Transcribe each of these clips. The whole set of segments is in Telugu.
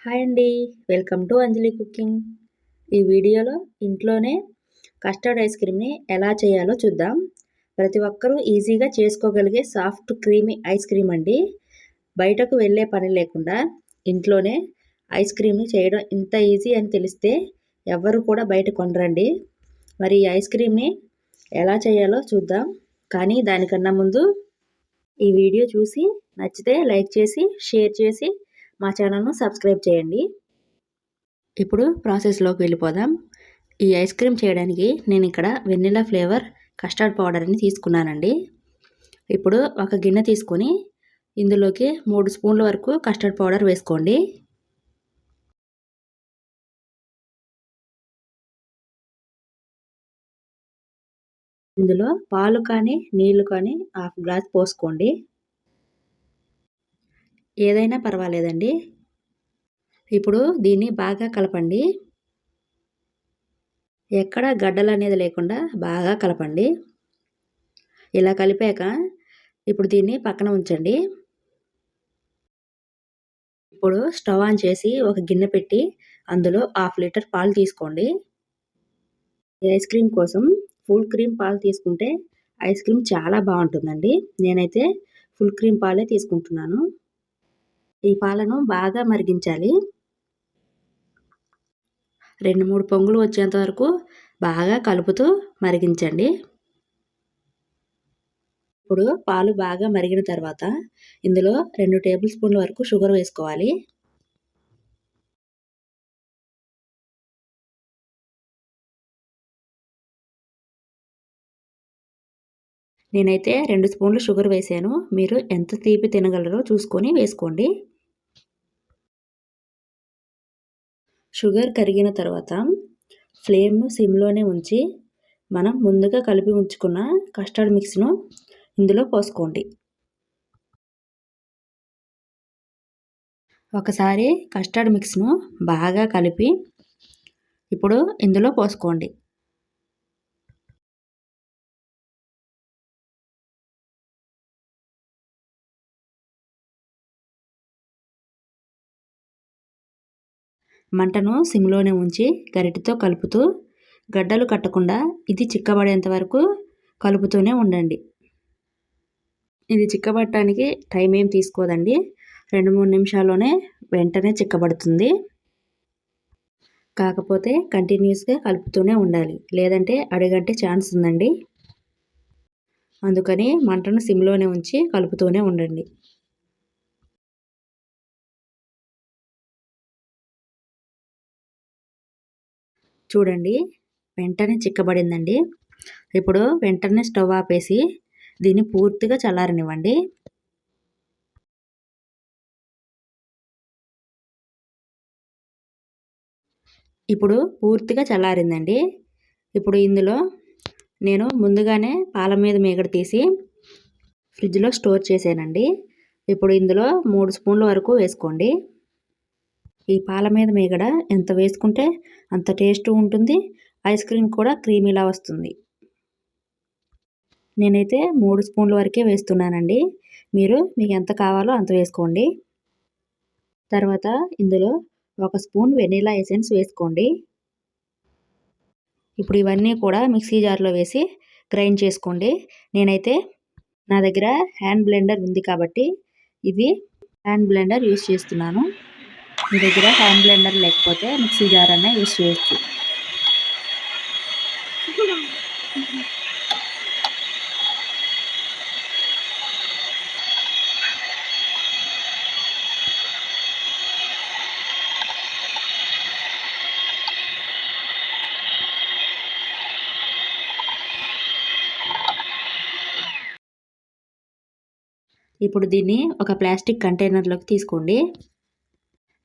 హాయ్ అండి. Welcome to Anjali cooking. ఈ వీడియోలో ఇంట్లోనే కస్టర్డ్ ఐస్ క్రీమ్‌ని ఎలా చేయాలో చూద్దాం. ప్రతి ఒక్కరూ ఈజీగా చేసుకోగలిగే సాఫ్ట్ క్రీమీ ఐస్ క్రీమ్ అండి. బయటకు వెళ్ళే పని లేకుండా ఇంట్లోనే ఐస్ క్రీమ్‌ని చేయడం ఇంత ఈజీ అని తెలిస్తే ఎవ్వరు కూడా బయట కొనరండి. మరి ఈ ఐస్ క్రీమ్‌ని ఎలా చేయాలో చూద్దాం. కానీ దానికన్నా ముందు ఈ వీడియో చూసి నచ్చితే లైక్ చేసి, షేర్ చేసి మా ఛానల్‌ను సబ్స్క్రైబ్ చేయండి. ఇప్పుడు ప్రాసెస్‌లోకి వెళ్ళిపోదాం. ఈ ఐస్ క్రీమ్ చేయడానికి నేను ఇక్కడ వెనిల్లా ఫ్లేవర్ కస్టర్డ్ పౌడర్‌ని తీసుకున్నానండి. ఇప్పుడు ఒక గిన్నె తీసుకొని ఇందులోకి 3 స్పూన్ల వరకు కస్టర్డ్ పౌడర్ వేసుకోండి. ఇందులో పాలు కానీ, నీళ్లు కానీ హాఫ్ గ్లాస్ పోసుకోండి. ఏదైనా పర్వాలేదండి. ఇప్పుడు దీన్ని బాగా కలపండి. ఎక్కడ గడ్డలనేది లేకుండా బాగా కలపండి. ఇలా కలిపాక ఇప్పుడు దీన్ని పక్కన ఉంచండి. ఇప్పుడు స్టవ్ ఆన్ చేసి ఒక గిన్నె పెట్టి అందులో హాఫ్ లీటర్ పాలు తీసుకోండి. ఈ ఐస్ క్రీమ్ కోసం ఫుల్ క్రీమ్ పాలు తీసుకుంటే ఐస్ క్రీమ్ చాలా బాగుంటుందండి. నేనైతే ఫుల్ క్రీమ్ పాలే తీసుకుంటున్నాను. ఈ పాలను బాగా మరిగించాలి. 2-3 పొంగులు వచ్చేంత వరకు బాగా కలుపుతూ మరిగించండి. ఇప్పుడు పాలు బాగా మరిగిన తర్వాత ఇందులో 2 టేబుల్ స్పూన్ల వరకు షుగర్ వేసుకోవాలి. నేనైతే 2 స్పూన్లు షుగర్ వేసాను. మీరు ఎంత తీపి తినగలరో చూసుకొని వేసుకోండి. షుగర్ కరిగిన తర్వాత ఫ్లేమ్‌ను సిమ్‌లోనే ఉంచి మనం ముందుగా కలిపి ఉంచుకున్న కస్టర్డ్ మిక్స్‌ను ఇందులో పోసుకోండి. ఒకసారి కస్టర్డ్ మిక్స్‌ను బాగా కలిపి ఇప్పుడు ఇందులో పోసుకోండి. మంటను సిమ్‌లోనే ఉంచి గరిటెతో కలుపుతూ గడ్డలు కట్టకుండా ఇది చిక్కబడేంత వరకు కలుపుతూనే ఉండండి. ఇది చిక్కబడటానికి టైం ఏం తీసుకోదండి. 2-3 నిమిషాల్లోనే వెంటనే చిక్కబడుతుంది. కాకపోతే కంటిన్యూస్‌గా కలుపుతూనే ఉండాలి. లేదంటే అడుగంటే ఛాన్స్ ఉందండి. అందుకని మంటను సిమ్‌లోనే ఉంచి కలుపుతూనే ఉండండి. చూడండి వెంటనే చిక్కబడిందండి. ఇప్పుడు వెంటనే స్టవ్ ఆపేసి దీన్ని పూర్తిగా చల్లారనివ్వండి. ఇప్పుడు పూర్తిగా చల్లారిందండి. ఇప్పుడు ఇందులో నేను ముందుగానే పాల మీద మీగడ తీసి ఫ్రిడ్జ్‌లో స్టోర్ చేశానండి. ఇప్పుడు ఇందులో 3 స్పూన్ల వరకు వేసుకోండి. ఈ పాల మీద మీగడ ఎంత వేసుకుంటే అంత టేస్ట్ ఉంటుంది. ఐస్ క్రీమ్ కూడా క్రీమీలా వస్తుంది. నేనైతే 3 స్పూన్ల వరకే వేస్తున్నానండి. మీకు ఎంత కావాలో అంత వేసుకోండి. తర్వాత ఇందులో 1 స్పూన్ వెనిల్లా ఎసెన్స్ వేసుకోండి. ఇప్పుడు ఇవన్నీ కూడా మిక్సీ జార్‌లో వేసి గ్రైండ్ చేసుకోండి. నేనైతే నా దగ్గర హ్యాండ్ బ్లెండర్ ఉంది కాబట్టి ఇది హ్యాండ్ బ్లెండర్ యూజ్ చేస్తున్నాను. మీ దగ్గర హ్యాండ్ బ్లెండర్ లేకపోతే మిక్సీ జార్ అన్నా యూజ్ చేయొచ్చు. ఇప్పుడు దీన్ని ఒక ప్లాస్టిక్ కంటైనర్‌లోకి తీసుకోండి.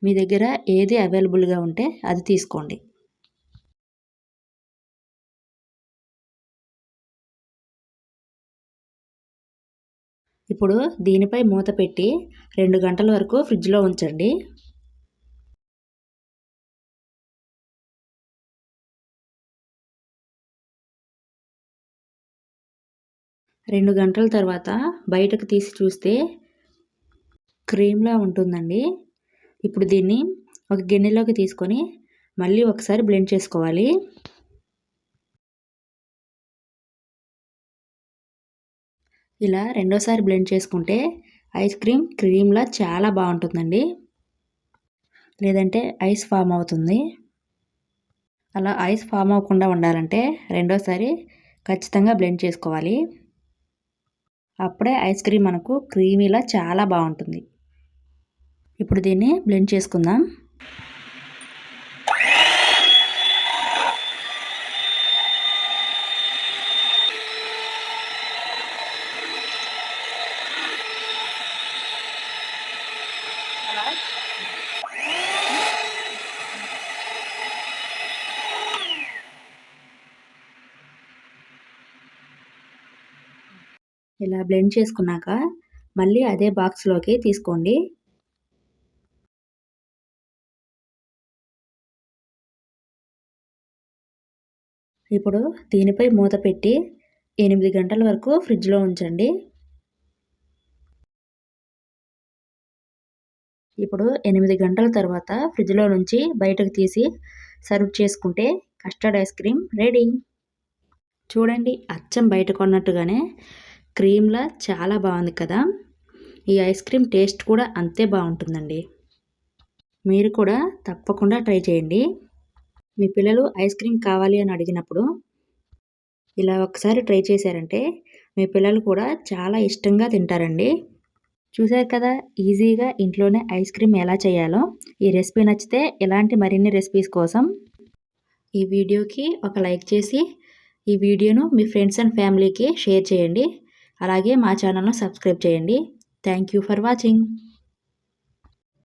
మీ దగ్గర ఏది అవైలబుల్‌గా ఉంటే అది తీసుకోండి. ఇప్పుడు దీనిపై మూత పెట్టి 2 గంటల వరకు ఫ్రిడ్జ్‌లో ఉంచండి. 2 గంటల తర్వాత బయటకు తీసి చూస్తే క్రీమ్‌లా ఉంటుందండి. ఇప్పుడు దీన్ని ఒక గిన్నెలోకి తీసుకొని మళ్ళీ ఒకసారి బ్లెండ్ చేసుకోవాలి. ఇలా రెండోసారి బ్లెండ్ చేసుకుంటే ఐస్ క్రీమ్ క్రీమ్లా చాలా బాగుంటుందండి. లేదంటే ఐస్ ఫామ్ అవుతుంది. అలా ఐస్ ఫామ్ అవ్వకుండా ఉండాలంటే రెండోసారి ఖచ్చితంగా బ్లెండ్ చేసుకోవాలి. అప్పుడే ఐస్ క్రీమ్ మనకు క్రీమీలా చాలా బాగుంటుంది. ఇప్పుడు దీన్ని బ్లెండ్ చేసుకుందాం. ఇలా బ్లెండ్ చేసుకున్నాక మళ్ళీ అదే బాక్స్లోకి తీసుకోండి. ఇప్పుడు దీనిపై మూత పెట్టి 8 గంటల వరకు ఫ్రిడ్జ్లో ఉంచండి. ఇప్పుడు 8 గంటల తర్వాత ఫ్రిడ్జ్లో నుంచి బయటకు తీసి సర్వ్ చేసుకుంటే కస్టర్డ్ ఐస్ క్రీమ్ రెడీ. చూడండి, అచ్చం బయట కొన్నట్టుగానే క్రీమ్లా చాలా బాగుంది కదా. ఈ ఐస్ క్రీమ్ టేస్ట్ కూడా అంతే బాగుంటుందండి. మీరు కూడా తప్పకుండా ట్రై చేయండి. మీ పిల్లలు ఐస్ క్రీమ్ కావాలి అని అడిగినప్పుడు ఇలా ఒకసారి ట్రై చేశారంటే మీ పిల్లలు కూడా చాలా ఇష్టంగా తింటారండి. చూశారు కదా, ఈజీగా ఇంట్లోనే ఐస్ క్రీమ్ ఎలా చేయాలో. ఈ రెసిపీ నచ్చితే ఇలాంటి మరిన్ని రెసిపీస్ కోసం ఈ వీడియోకి ఒక లైక్ చేసి ఈ వీడియోను మీ ఫ్రెండ్స్ అండ్ ఫ్యామిలీకి షేర్ చేయండి. అలాగే మా ఛానల్ను సబ్స్క్రైబ్ చేయండి. Thank you for watching.